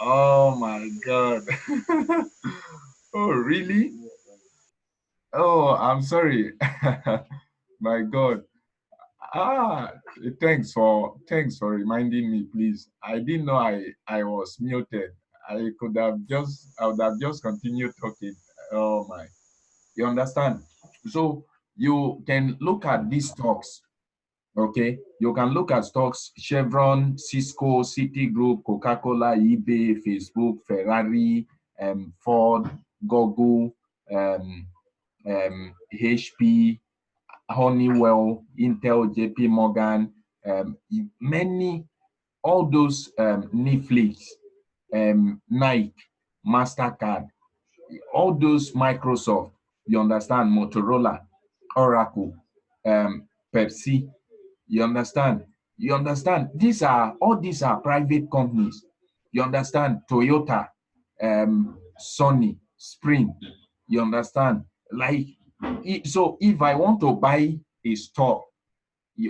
Oh my God. Oh, really? Oh, I'm sorry. My God. Ah, thanks for reminding me, please. I didn't know I was muted. I would have just continued talking. Oh my. You understand? So you can look at these stocks. Okay, you can look at stocks: Chevron, Cisco, Citigroup, Coca-Cola, eBay, Facebook, Ferrari, Ford, Google, um, HP, Honeywell, Intel, JP Morgan, many, all those Netflix, Nike, MasterCard, all those Microsoft, you understand, Motorola, Oracle, Pepsi, you understand? You understand? These are private companies. You understand? Toyota, Sony, Spring. You understand? Like, so if I want to buy a stock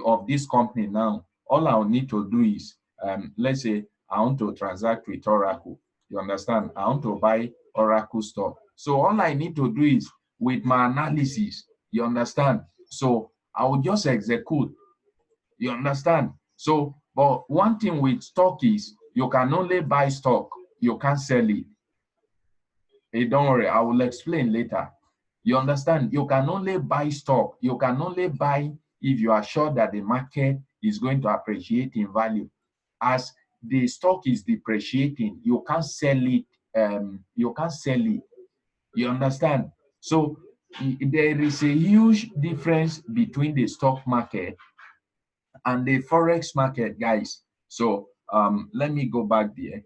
of this company now, all I'll need to do is, let's say I want to transact with Oracle. You understand? I want to buy Oracle stock. So all I need to do is with my analysis, you understand? So I will just execute. You understand? So, but one thing with stock is you can only buy stock, you can't sell it. Hey, don't worry, I will explain later. You understand? You can only buy stock. You can only buy if you are sure that the market is going to appreciate in value. As the stock is depreciating, you can't sell it. You can't sell it. You understand? So there is a huge difference between the stock market and the forex market, guys. So let me go back there.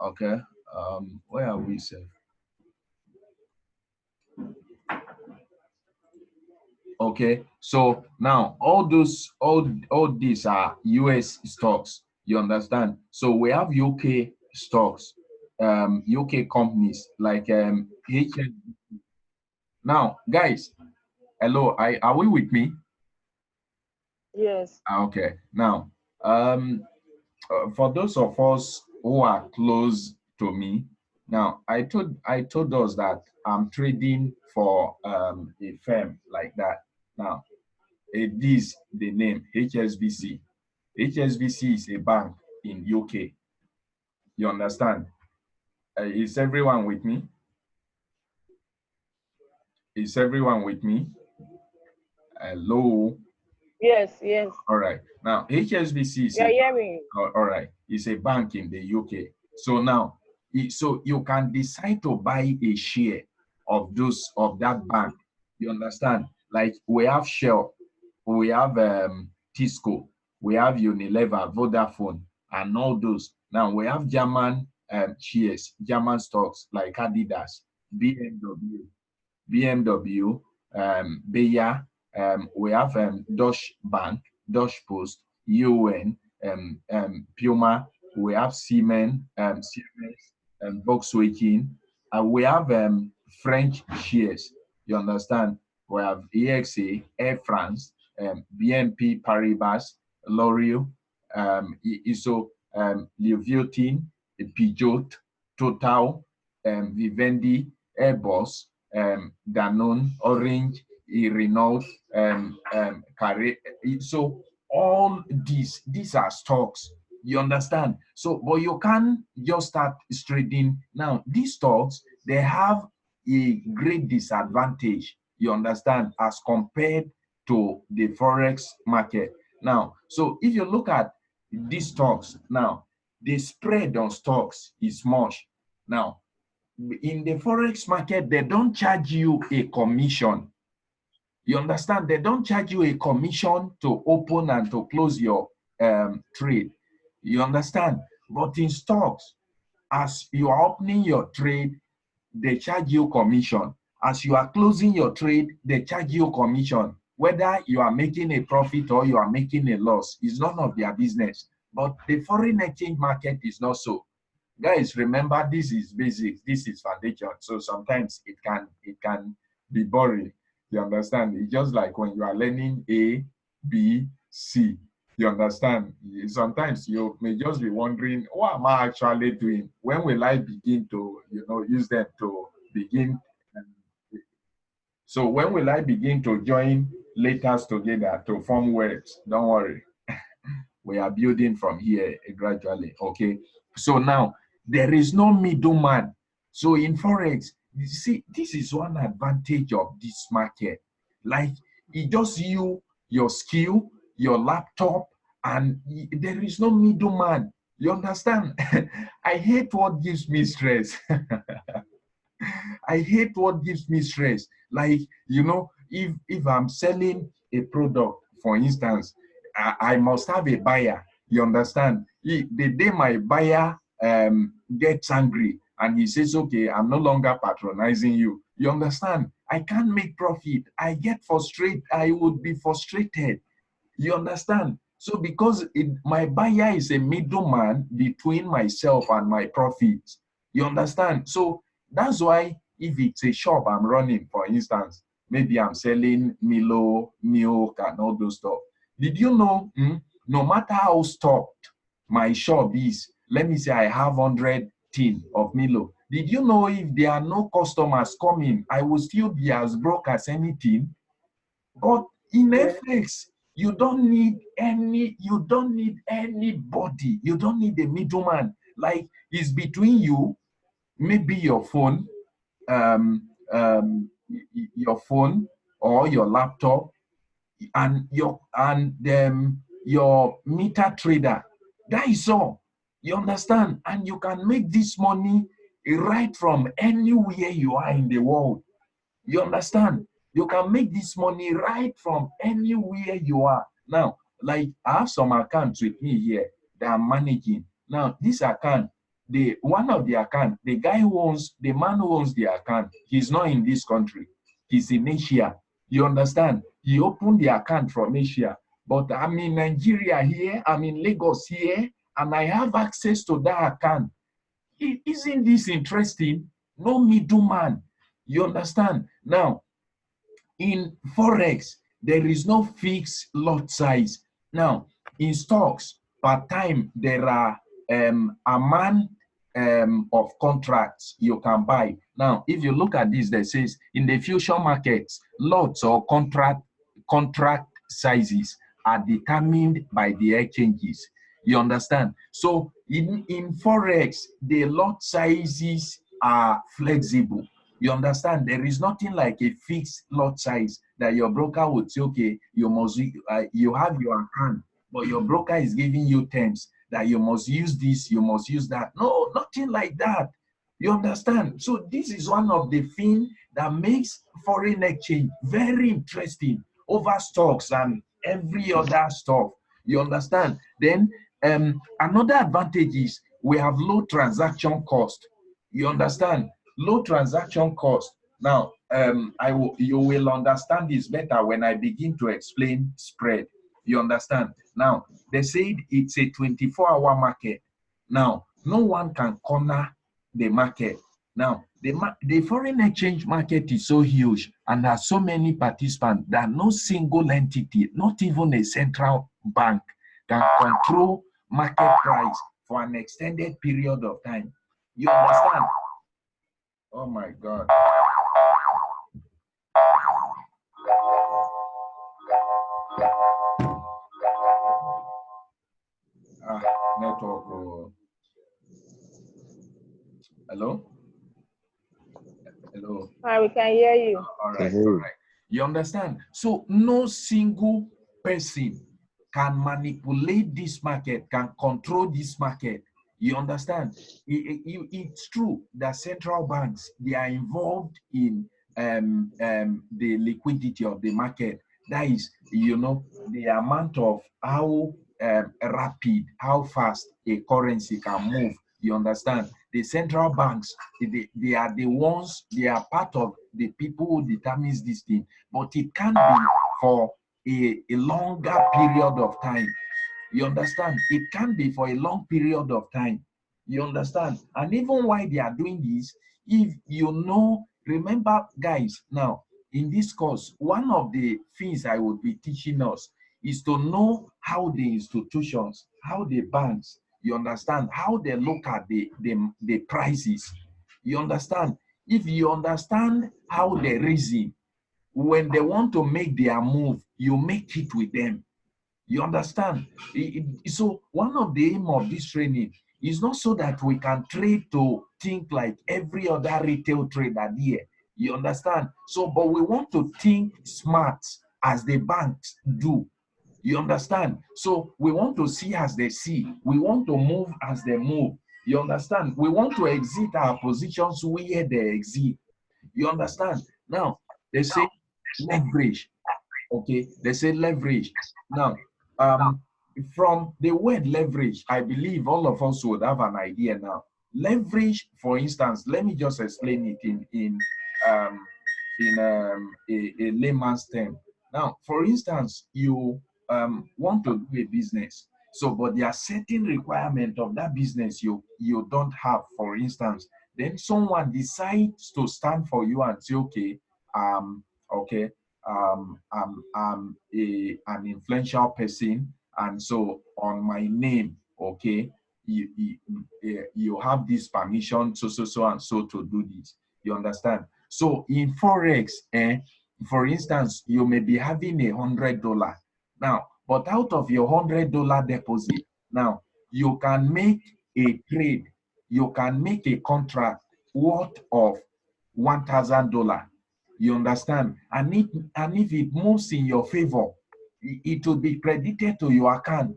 Okay. Where are we, sir? Okay, so now all these are US stocks. You understand? So we have UK stocks, UK companies like HN. Now, guys, hello, are we with me? Yes. Okay. Now, um, for those of us who are close to me, now I told us that I'm trading for a firm like that. Now, this the name HSBC. HSBC is a bank in UK. You understand? Is everyone with me? Is everyone with me? Hello. Yes. Yes. All right. Now HSBC is We a are hearing you. all right. It's a bank in the UK. So now, so you can decide to buy a share of that bank. You understand? Like we have Shell, we have Tisco, we have Unilever, Vodafone, and all those. Now we have German shares, German stocks like Adidas, BMW, Bayer. We have Deutsche Bank, Deutsche Post, UN, Puma. We have Siemens, Volkswagen. We have French shares. You understand? We have EXA, Air France, BNP Paribas, L'Oreal, ISO, Leviathan, Peugeot, Total, Vivendi, Airbus, Danone, Orange, Renault, Carre. So all these are stocks. You understand? So, but you can't just start trading now. These stocks they have a great disadvantage. You understand, as compared to the forex market. Now, so if you look at these stocks now, the spread on stocks is much. Now, in the forex market, they don't charge you a commission. You understand? They don't charge you a commission to open and to close your trade. You understand? But in stocks, as you are opening your trade, they charge you commission. As you are closing your trade, they charge you commission. Whether you are making a profit or you are making a loss is none of their business. But the foreign exchange market is not so. Guys, remember, this is basics, this is foundation. So sometimes it can be boring. You understand? It's just like when you are learning A, B, C. You understand? Sometimes you may just be wondering, what am I actually doing? When will I begin to, use them to begin? um, So when will I begin to join letters together to form words? Don't worry. We are building from here gradually. Okay. So now there is no middleman. So in forex, you see, this is one advantage of this market. Like, it just you, your skill, your laptop, and there is no middleman. You understand? I hate what gives me stress. I hate what gives me stress. Like, if I'm selling a product, for instance, I must have a buyer. You understand? The day my buyer gets angry and he says, okay, I'm no longer patronizing you. You understand? I can't make profit. I get frustrated. I would be frustrated. You understand? So because my buyer is a middleman between myself and my profits. You understand? So that's why if it's a shop I'm running, for instance, maybe I'm selling Milo, milk, and all those stuff. Did you know, no matter how stocked my shop is, let me say I have 100 tin of Milo. Did you know if there are no customers coming, I will still be as broke as anything? But in Yeah. FX, you don't need anybody. You don't need a middleman. Like, it's between you, maybe your phone or your laptop, and your meter trader. That is all. You understand? And you can make this money right from anywhere you are in the world. You understand? You can make this money right from anywhere you are. Now, like, I have some accounts with me here that I'm managing. Now, this account, one of the account, the man who owns the account, he's not in this country. He's in Asia. You understand? He opened the account from Asia. But I'm in Nigeria here, I'm in Lagos here, and I have access to that account. Isn't this interesting? No middleman. You understand? Now, in forex, there is no fixed lot size. Now, in stocks, per time, there are amount of contracts you can buy. Now, if you look at this, that says in the future markets, lots or contract sizes are determined by the exchanges. You understand? So in forex, the lot sizes are flexible. You understand? There is nothing like a fixed lot size that your broker would say, okay, you have your account, but your broker is giving you terms that you must use this, you must use that. No, nothing like that. You understand? So this is one of the things that makes foreign exchange very interesting over stocks and every other stuff. You understand? Then another advantage is we have low transaction cost. You understand? Low transaction cost. Now, you will understand this better when I begin to explain spread. You understand? Now, they said it's a 24-hour market. Now, no one can corner the market. Now, the foreign exchange market is so huge and has so many participants that no single entity, not even a central bank, can control market price for an extended period of time. You understand? Oh my God. Ah, network. Hello? Hello? Hi, we can hear you. All right, all right. You understand? So no single person can manipulate this market, can control this market. You understand? It's true that central banks, they are involved in the liquidity of the market. That is, the amount of how rapid, how fast a currency can move. You understand? The central banks, they are the ones, they are part of the people who determines this thing, but it can be for a longer period of time. You understand? It can be for a long period of time. You understand? And even while they are doing this, if remember, guys, now in this course, one of the things I would be teaching us is to know how the institutions, how the banks, you understand, how they look at the prices. You understand? If you understand how they reason, when they want to make their move, you make it with them. You understand? So one of the aim of this training is not so that we can trade to think like every other retail trader here. You understand? So, but we want to think smart as the banks do. You understand? So we want to see as they see. We want to move as they move. You understand? We want to exit our positions where they exit. You understand? Now, they say leverage. Okay, they say leverage. Now, um, from the word leverage, I believe all of us would have an idea now. Leverage, for instance, let me just explain it um, a layman's term. Now, for instance, you want to do a business, so but there are certain requirements of that business you don't have. For instance, then someone decides to stand for you and say, okay, I'm an influential person, and so on my name, okay, you have this permission, so and so to do this. You understand? So in forex, for instance, you may be having $100 now, but out of your $100 deposit, now you can make a trade, you can make a contract worth of $1,000. You understand? And if it moves in your favor, it will be credited to your account.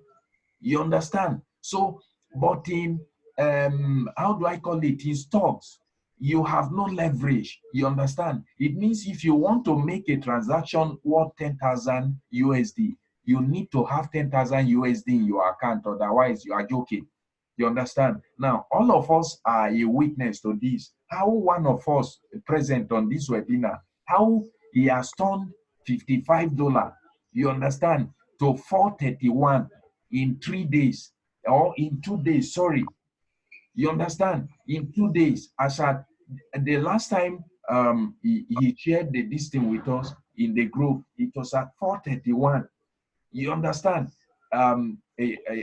You understand? So, but in how do I call it? In stocks, you have no leverage. You understand? It means if you want to make a transaction worth 10,000 USD, you need to have 10,000 USD in your account. Otherwise, you are joking. You understand? Now, all of us are a witness to this. How one of us present on this webinar, how he has turned $55, you understand, to 431 in 3 days, or in 2 days, sorry. You understand? In 2 days, as at the last time he shared this thing with us in the group, it was at 431. You understand?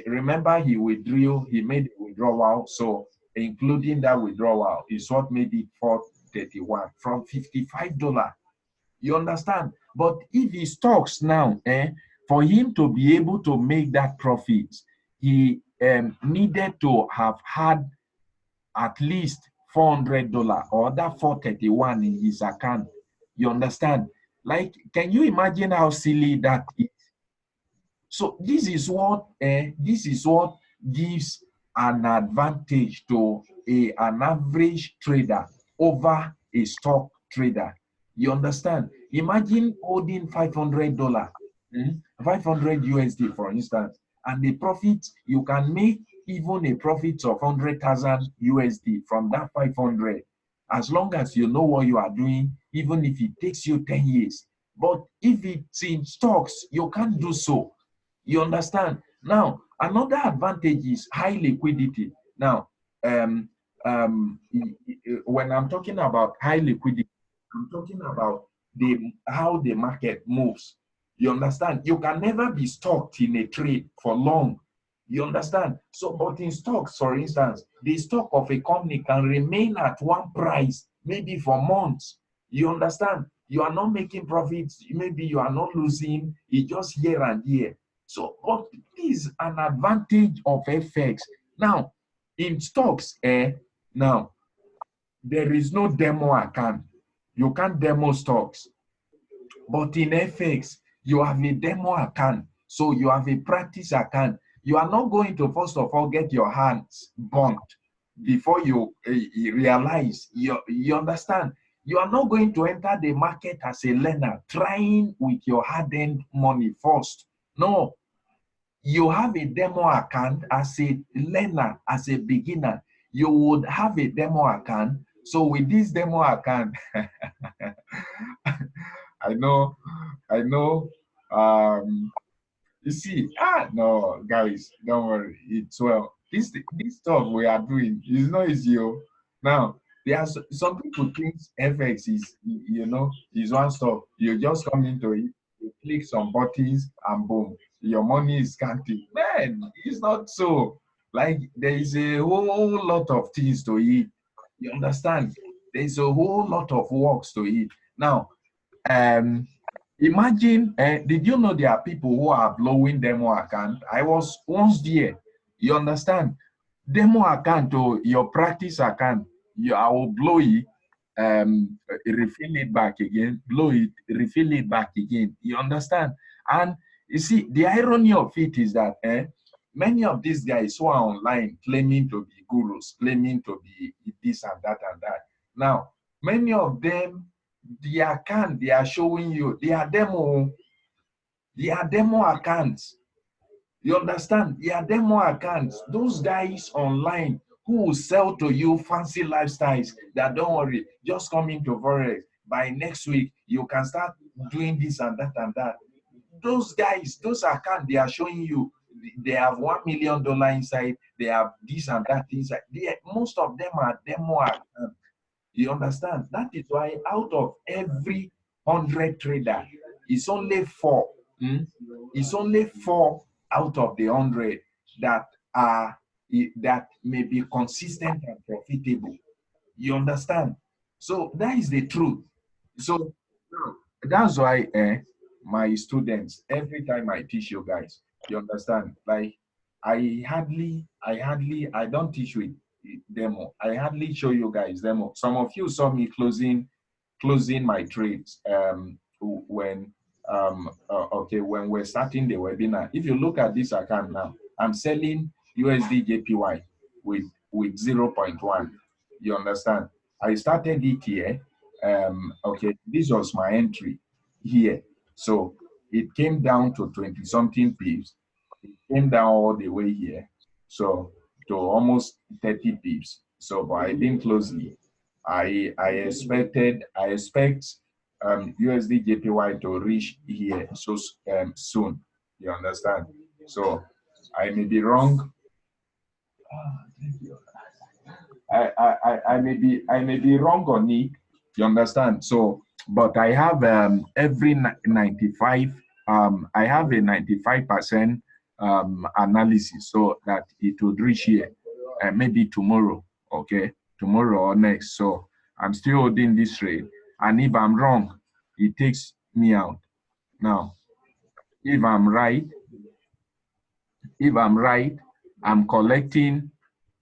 Remember, he made a withdrawal. So including that withdrawal is what made it 431 from $55. You understand? But if he stocks now, for him to be able to make that profit, he needed to have had at least $400 or that 431 in his account. You understand? Like, can you imagine how silly that is? So this is what gives an advantage to an average trader over a stock trader. You understand? Imagine holding $500, 500 USD, for instance, and the profit you can make even a profit of 100,000 USD from that 500, as long as you know what you are doing, even if it takes you 10 years. But if it's in stocks, you can't do so. You understand? Now, another advantage is high liquidity. Now, um, when I'm talking about high liquidity, I'm talking about how the market moves. You understand? You can never be stuck in a trade for long. You understand? So, but in stocks, for instance, the stock of a company can remain at one price maybe for months. You understand? You are not making profits. Maybe you are not losing. It's just here and here. So, but this is an advantage of FX. Now, in stocks, now there is no demo account. You can't demo stocks. But in FX, you have a demo account. So you have a practice account. You are not going to, first of all, get your hands burnt before you realize. You understand? You are not going to enter the market as a learner, trying with your hard-earned money first. No, you have a demo account as a learner, as a beginner. You would have a demo account. So with this demo account, I know, I know. You see, no, guys, don't worry. It's well. This stuff we are doing is not easy. Now, there are some people think FX is one stuff. You just come into it, you click some buttons, and boom, your money is scanty. Man, it's not so. Like there is a whole lot of things to eat. You understand? There's a whole lot of works to eat. Now, um, imagine, did you know there are people who are blowing demo account? I was once there. You understand? Demo account or your practice account, I will blow it, refill it back again, blow it, refill it back again. You understand? And you see, the irony of it is that many of these guys who are online claiming to be gurus, claiming to be this and that and that. Now, many of them, the account they are showing you, they are demo accounts. You understand? They are demo accounts. Those guys online who will sell to you fancy lifestyles that don't worry, just come into forex. By next week, you can start doing this and that and that. Those guys, those accounts they are showing you, they have $1 million inside, they have this and that inside. Most of them are demo accounts. You understand? That is why out of every 100 trader, it's only four. It's only four out of the 100 that are that may be consistent and profitable. You understand? So that is the truth. So that's why my students, every time I teach you guys, you understand, like I don't teach with demo. I hardly show you guys demo. Some of you saw me closing my trades when okay, when we're starting the webinar. If you look at this account now, I'm selling USD JPY with 0.1. You understand? I started it here. Okay, this was my entry here. So it came down to 20 something pips. It came down all the way here. So to almost 30 pips. So but I didn't close it. I expect USD JPY to reach here so soon. You understand? So I may be wrong. I may be wrong on it. You understand? So, but I have every 95. I have a 95% analysis so that it would reach here, maybe tomorrow. Okay, tomorrow or next. So I'm still holding this trade, and if I'm wrong, it takes me out. Now, if I'm right, if I'm right, I'm collecting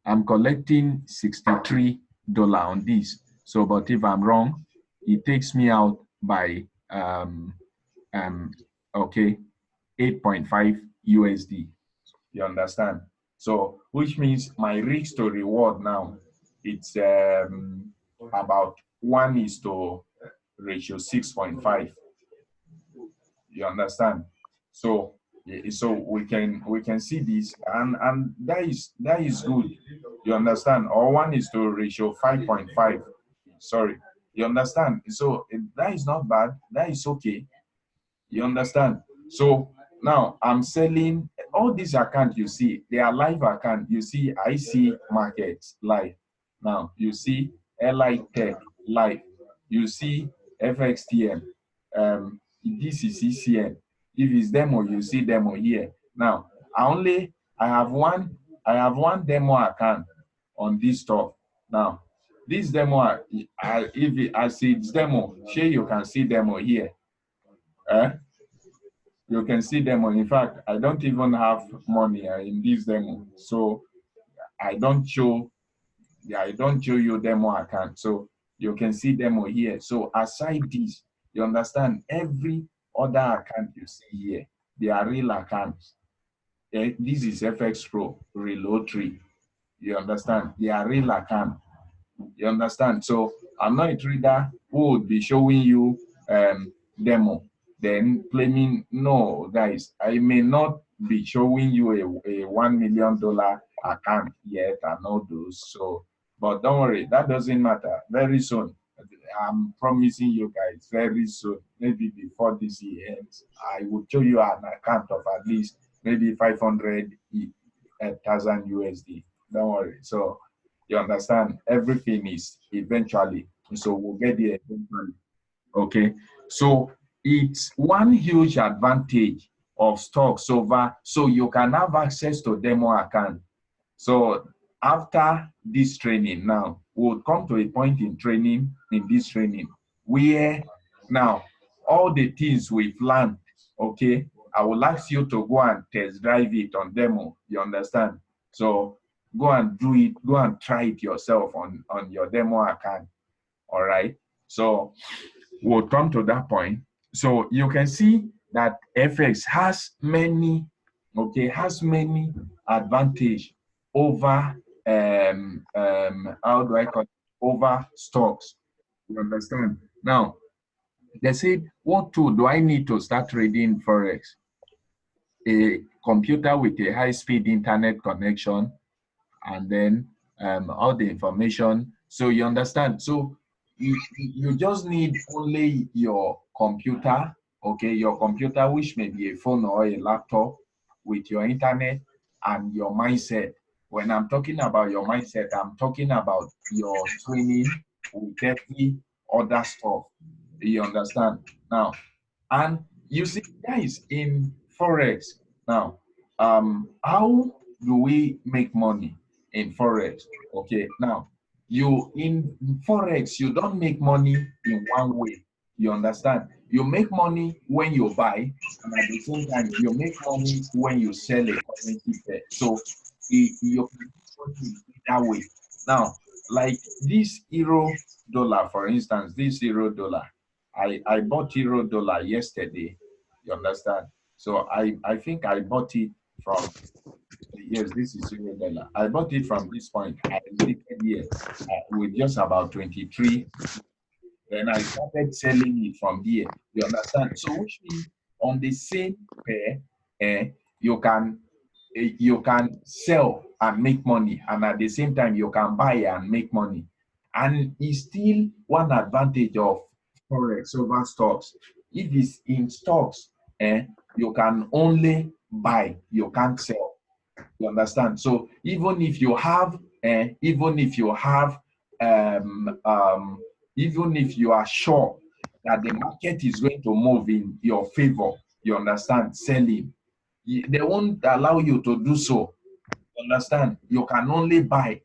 $63 on this. So, but if I'm wrong, it takes me out by okay, 8.5 USD. You understand? So, which means my risk to reward now, it's about 1 to ratio 6.5. You understand? So so we can see this, and that is good. You understand? Or 1 to ratio 5.5. Sorry. You understand? So that is not bad. That is okay. You understand? So now I'm selling all these accounts you see, they are live account. You see, I see markets live. Now you see LI Tech live. You see FXTM. This is ECN. If it's demo, you see demo here. Now I have one demo account on this stuff. Now this demo, I see it's demo, sure you can see demo here. You can see demo. In fact, I don't even have money in this demo, so I don't show. Yeah, I don't show you demo account, so you can see demo here. So aside this, you understand every other account you see here, they are real accounts. This is FX Pro Reload 3. You understand? They are real account. You understand? So I'm not a trader who would be showing you demo, then claiming, no, guys, I may not be showing you a $1 million account yet and all those. So, but don't worry, that doesn't matter. Very soon, I'm promising you guys, very soon, maybe before this year ends, I will show you an account of at least maybe 500,000 USD. Don't worry. So you understand, everything is eventually. So we'll get there eventually. Okay. So it's one huge advantage of stocks over, so you can have access to demo account. So after this training now, we'll come to a point in this training, where now all the things we've learned, okay, I would like you to go and test drive it on demo, you understand? So go and do it, go and try it yourself on your demo account, all right? So we'll come to that point. So you can see that FX has many, okay, has many advantage over how do I call it? Over stocks. You understand? Now they said, what tool do I need to start trading forex? A computer with a high-speed internet connection, and then all the information. So you understand? So you just need only your computer, okay, your computer, which may be a phone or a laptop, with your internet and your mindset. When I'm talking about your mindset, I'm talking about your training with every other stuff. You understand? Now, and you see, guys, in forex now, how do we make money in forex? Okay, now you in forex, you don't make money in one way. You understand? You make money when you buy, and at the same time, you make money when you sell a currency pair. So you can make money that way. Now, like this euro dollar, for instance, this euro dollar. I bought euro dollar yesterday. You understand? So I think I bought it from, yes, this is euro dollar. I bought it from this point. I exited here with just about 23. Then I started selling it from here. You understand? So which means on the same pair, you can sell and make money, and at the same time you can buy and make money. And it's still one advantage of forex over stocks. If it's in stocks, you can only buy, you can't sell. You understand? So even if you have, um, um, even if you are sure that the market is going to move in your favor, you understand, selling, they won't allow you to do so. You understand? You can only buy.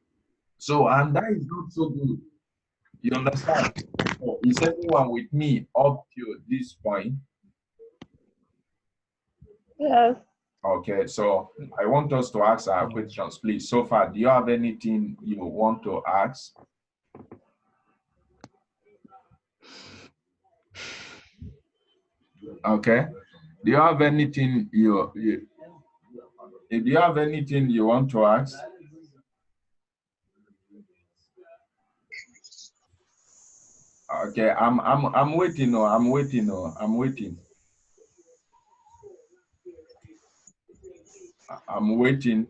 So, and that is not so good. You understand? So, is everyone with me up to this point? Yes. Okay, so I want us to ask our questions, please. So far, do you have anything you want to ask? Okay. Do you have anything do you have anything you want to ask? Okay, I'm waiting. Oh, I'm waiting. Oh, I'm waiting. I'm waiting.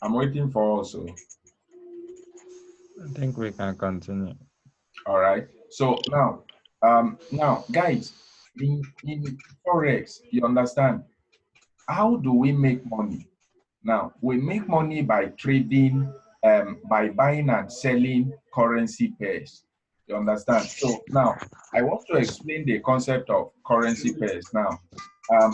I'm waiting for also. I think we can continue. All right. So now, guys, in forex, you understand, how do we make money? Now, we make money by trading, by buying and selling currency pairs. You understand? So now, I want to explain the concept of currency pairs. Now,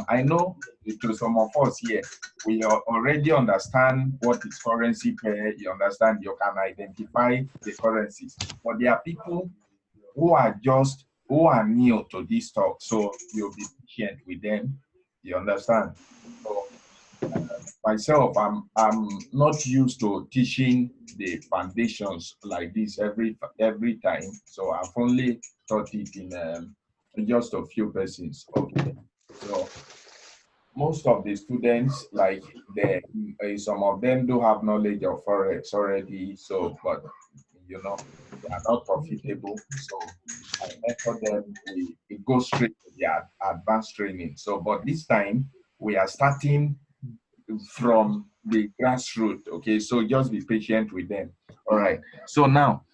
I know to some of us here, we already understand what is currency pair. You understand? You can identify the currencies. But there are people who are new to this talk, so you'll be patient with them. You understand? So myself, I'm not used to teaching the foundations like this every time. So I've only taught it in just a few persons. Okay. So most of the students, like some of them do have knowledge of forex already. So, but they are not profitable. So I mentor them. We go straight to the advanced training. So, but this time we are starting from the grassroots. Okay, so just be patient with them. All right. So now,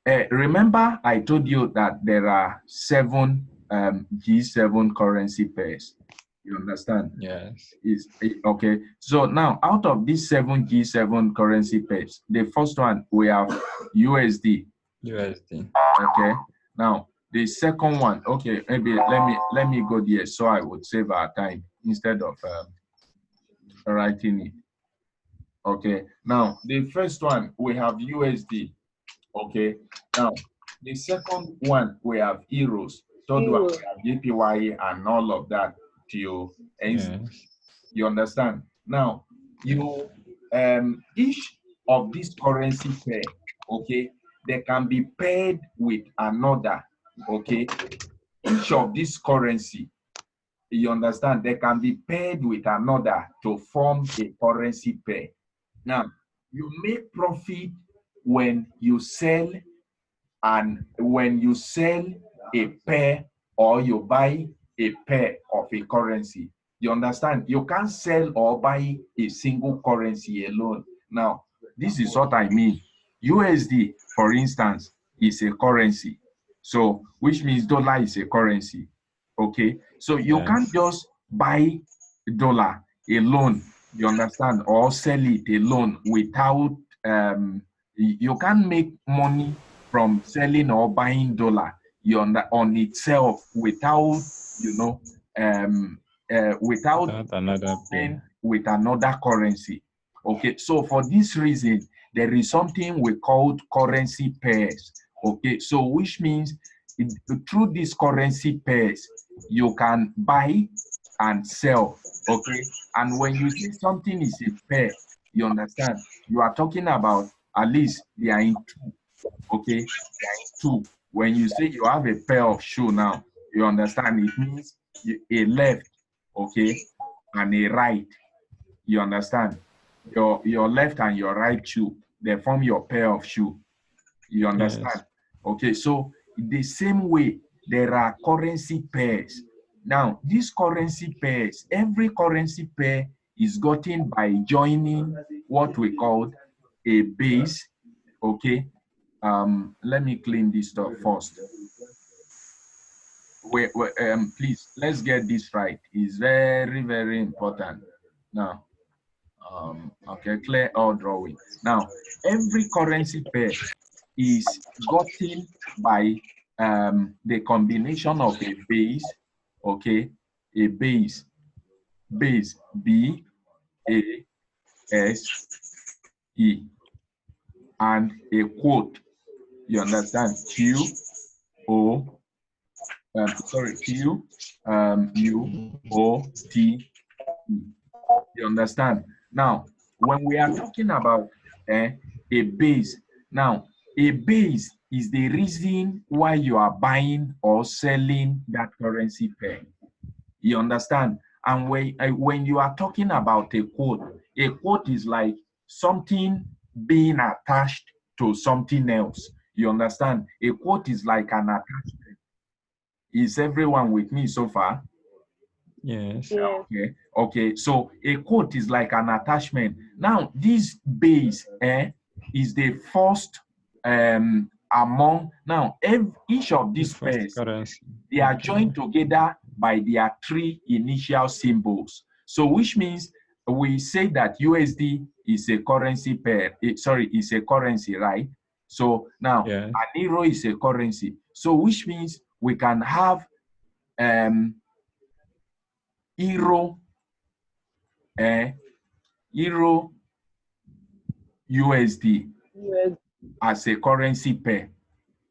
remember I told you that there are 7 G7 currency pairs. You understand? Yes. Okay. So now, out of these 7 G7 currency pairs, the first one we have USD. USD. Okay. Now, the second one, okay, maybe let me go there so I would save our time instead of writing it. Okay, now the first one we have USD. Okay, now the second one we have euros. Third one Euro. we have JPY and all of that till NZ. Yes. You understand? Now, Yeah. you each of these currency pair, okay, they can be paired with another, okay. Each of these currency, you understand, they can be paired with another to form a currency pair. Now, you make profit when you sell, and when you sell a pair or you buy a pair of a currency. You understand? You can't sell or buy a single currency alone. Now, this is what I mean. USD, for instance, is a currency. So, which means dollar is a currency. Okay. So you can't Yes. just buy dollar alone, you understand, or sell it alone without you can't make money from selling or buying dollar on itself without, you know, without Without another paying pair. with another currency. Okay, so for this reason, there is something we call currency pairs. Okay, so which means through these currency pairs, you can buy and sell. Okay, and when you say something is a pair, you understand, you are talking about at least they are in two. Okay, they are in two. When you say you have a pair of shoe now, you understand it means a left, okay, and a right. You understand? Your left and your right shoe, they form your pair of shoe. You understand? Yes. Okay, so the same way there are currency pairs. Now, these currency pairs, every currency pair is gotten by joining what we call a base. Okay. Let me clean this stuff first. Please, let's get this right. It's very, very important. Now, okay, clear all drawing. Now, every currency pair is gotten by the combination of a base, okay, a base B, A, S, E, and a quote. You understand? Q, O, sorry, Q, U, O, T, E. You understand? Now, when we are talking about a base, now a base is the reason why you are buying or selling that currency pair. You understand? And when you are talking about a quote is like something being attached to something else. You understand? A quote is like an attachment. Is everyone with me so far? Yes. Yes. Okay, okay. So a quote is like an attachment. Now, this base is the first among now each of The these first pairs, currency. they are Okay. joined together by their three initial symbols. So which means we say that USD is a currency pair, sorry, is a currency, right? So now Yes. an euro is a currency. So which means we can have euro, euro USD US. as a currency pair.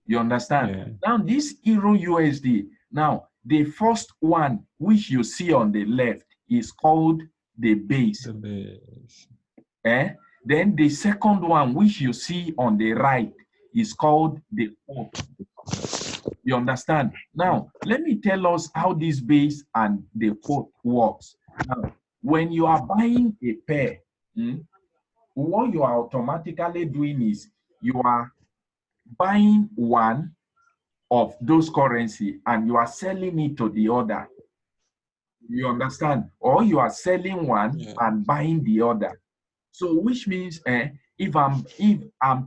You understand? Yeah. Now, this euro USD, now, the first one which you see on the left is called the base. The base. Then the second one which you see on the right is called the quote. You understand? Now, let me tell us how this base and the quote works. Now, when you are buying a pair, what you are automatically doing is you are buying one of those currency and you are selling it to the other. You understand? Or you are selling one Yeah. and buying the other. So which means if I'm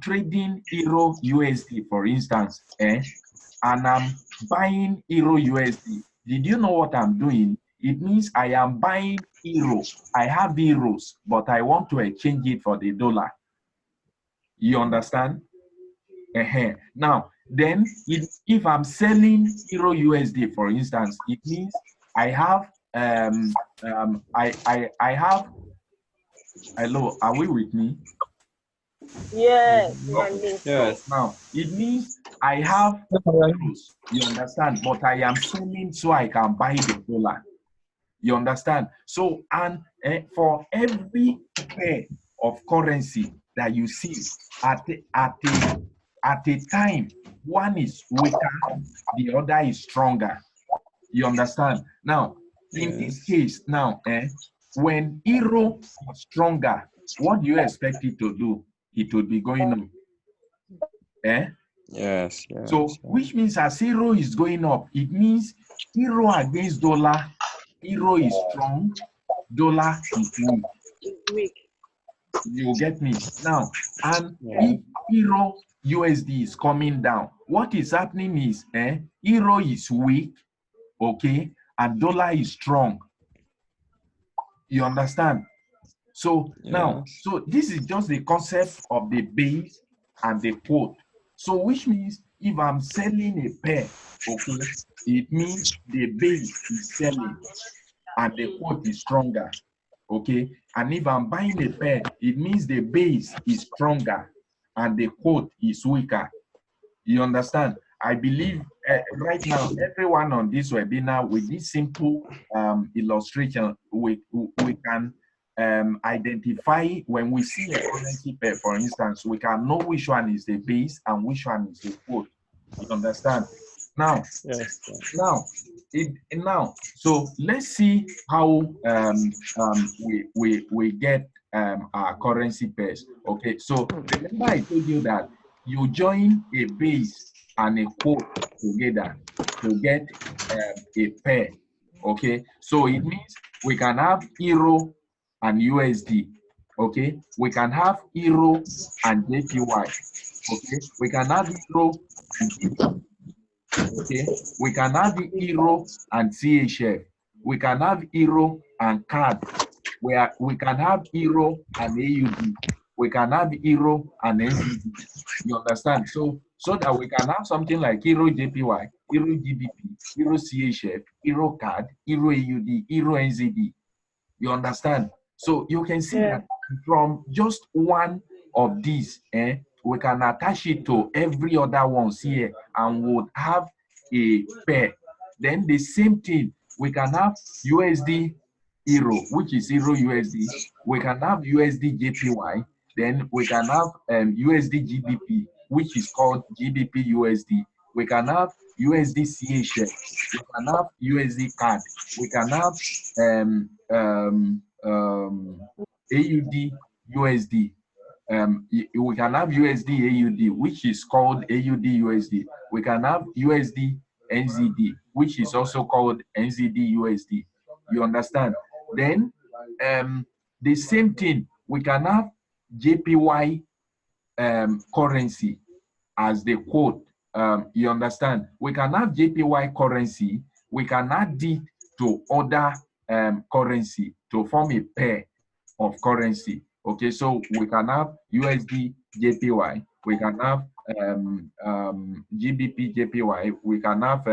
trading euro USD, for instance, and I'm buying euro USD, did you know what I'm doing? It means I am buying euro. I have euros, but I want to exchange it for the dollar. You understand? Now, Then if I'm selling Euro USD, for instance, it means I have I have. Hello, are we with me? Yes, we are Okay. listening. Yes. Now it means I have euros, you understand, but I am selling so I can buy the dollar. You understand? So, and for every pair of currency that you see at a time, one is weaker, the other is stronger. You understand? Now, in this Yes. case, now, when euro is stronger, what do you expect it to do? It would be going up. Eh? Yes. So, Yes. which means as euro is going up, it means euro against dollar, euro is strong, dollar is weak. It's weak. You get me? Now, and Yeah. if euro USD is coming down, what is happening is euro is weak, okay, and dollar is strong. You understand? So now, Yes. so this is just the concept of the base and the quote. So which means if I'm selling a pair, okay, it means the base is selling and the quote is stronger, okay? And if I'm buying a pair, it means the base is stronger and the quote is weaker. You understand? I believe right now, everyone on this webinar with this simple illustration, we can identify when we see a currency pair, for instance, we can know which one is the base and which one is the quote. You understand? Now, Yes. so let's see how we get our currency pairs. Okay, so remember I told you that you join a base and a quote together to get a pair. Okay, so it means we can have euro and USD. Okay, we can have euro and JPY. Okay, we can have euro and GBP. Okay, we can have the euro and CHF. We can have euro and CAD. Where we can have euro and AUD. We can have euro and NZD. You understand? So that we can have something like euro JPY, euro GBP, euro CHF, euro CAD, euro AUD, euro NZD. You understand? So you can see Yeah. that from just one of these, we can attach it to every other ones here and would have a pair. Then the same thing, we can have USD Euro, which is Euro USD. We can have USD JPY. Then we can have USD GBP, which is called GBP USD. We can have USD CHF. We can have USD CAD. We can have AUD USD. We can have USD AUD, which is called AUD USD. We can have USD NZD, which is also called NZD USD. You understand? Then the same thing, we can have JPY currency as the quote. You understand? We can have JPY currency. We can add it to other currency to form a pair of currency. Okay, so we can have USD JPY. We can have GBP JPY. We can have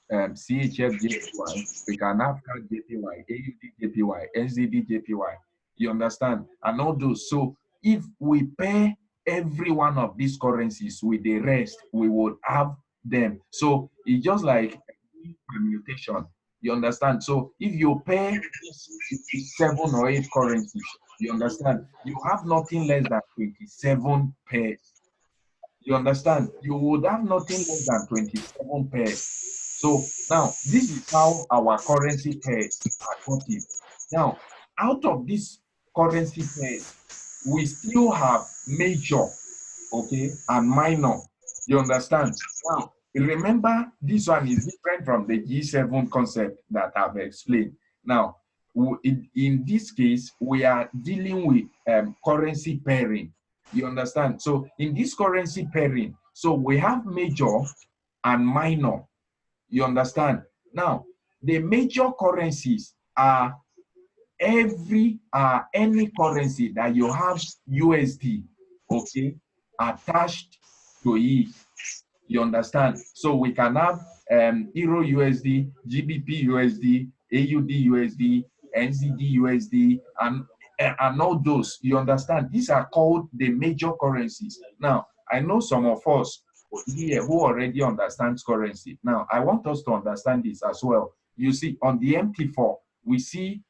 CHF JPY. We can have CAD JPY, AUD JPY, NZD JPY. You understand? And all those. So if we pair every one of these currencies with the rest, we would have them. So it's just like permutation. You understand? So if you pair 7 or 8 currencies, you understand? You have nothing less than 27 pairs. You understand? You would have nothing less than 27 pairs. So now this is how our currency pairs are gotten. Now, out of these currency pairs, we still have major, okay, and minor. You understand? Now, remember, this one is different from the G7 concept that I've explained. Now, in this case, we are dealing with currency pairing. You understand? So, in this currency pairing, so we have major and minor. You understand? Now, the major currencies are any currency that you have USD, okay, attached to it. You understand? So we can have Euro USD, GBP USD, AUD USD, NZD USD, and all those. You understand? These are called the major currencies. Now, I know some of us here who already understands currency. Now, I want us to understand this as well. You see, on the MT4, we see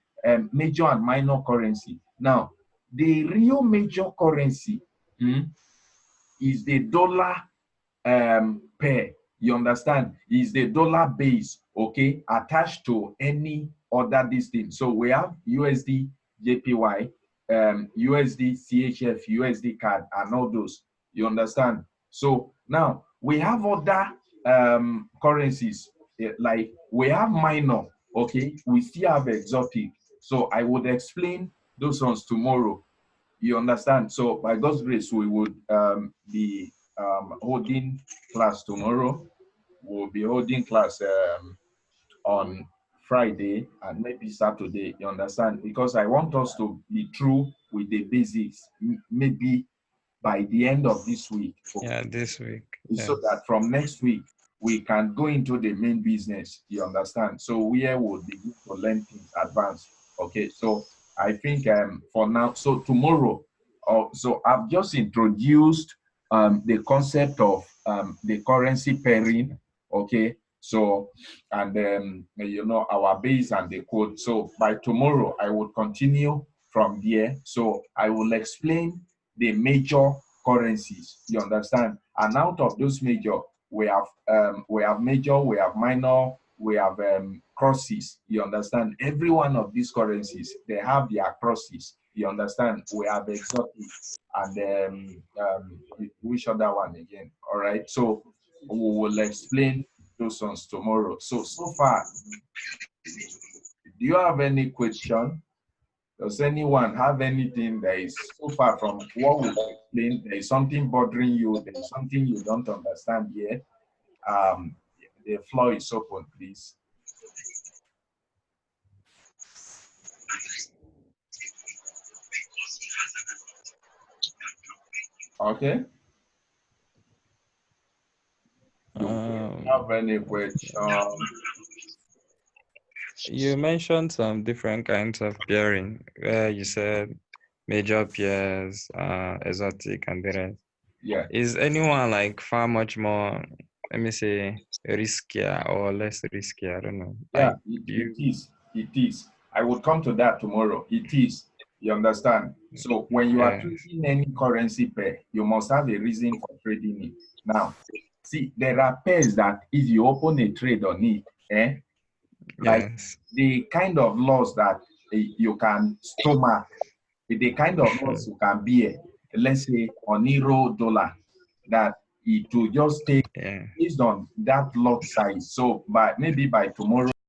major and minor currency. Now, the real major currency is the dollar pair. You understand? Is the dollar base, okay, attached to any other this thing. So we have USD JPY, USD CHF, USD card, and all those. You understand? So now we have other currencies, like we have minor, okay, we still have exotic. So I would explain those ones tomorrow. You understand? So by God's grace, we would be holding class tomorrow. We'll be holding class on Friday and maybe Saturday. You understand? Because I want us to be through with the basics, maybe by the end of this week. Yeah, this week. So that from next week we can go into the main business. You understand? So we will begin to learn things advanced. Okay, so I think for now, so tomorrow, so I've just introduced the concept of the currency pairing. Okay, so and you know, our base and the code. So by tomorrow I will continue from there. So I will explain the major currencies. You understand? And out of those major, we have major, we have minor, we have crosses. You understand? Every one of these currencies, they have their crosses. You understand? We have exotic and which other one again? All right. So we will explain those ones tomorrow. So far, do you have any question? Does anyone have anything that is so far from what we've explained? There is something bothering you, there is something you don't understand yet. The floor is open, please. Okay. Do you have any question? You mentioned some different kinds of pairing, where you said major pairs, exotic, and the rest. Yeah. Is anyone like far much more, let me say, riskier or less risky? I don't know. Yeah, Like it is. It is. I will come to that tomorrow. It is. You understand? So when you are trading any currency pair, you must have a reason for trading it. Now, see, there are pairs that if you open a trade on it, like the kind of loss that you can stomach, the kind of loss you can bear, let's say on euro dollar, that it will just take based on that lot size. So maybe by tomorrow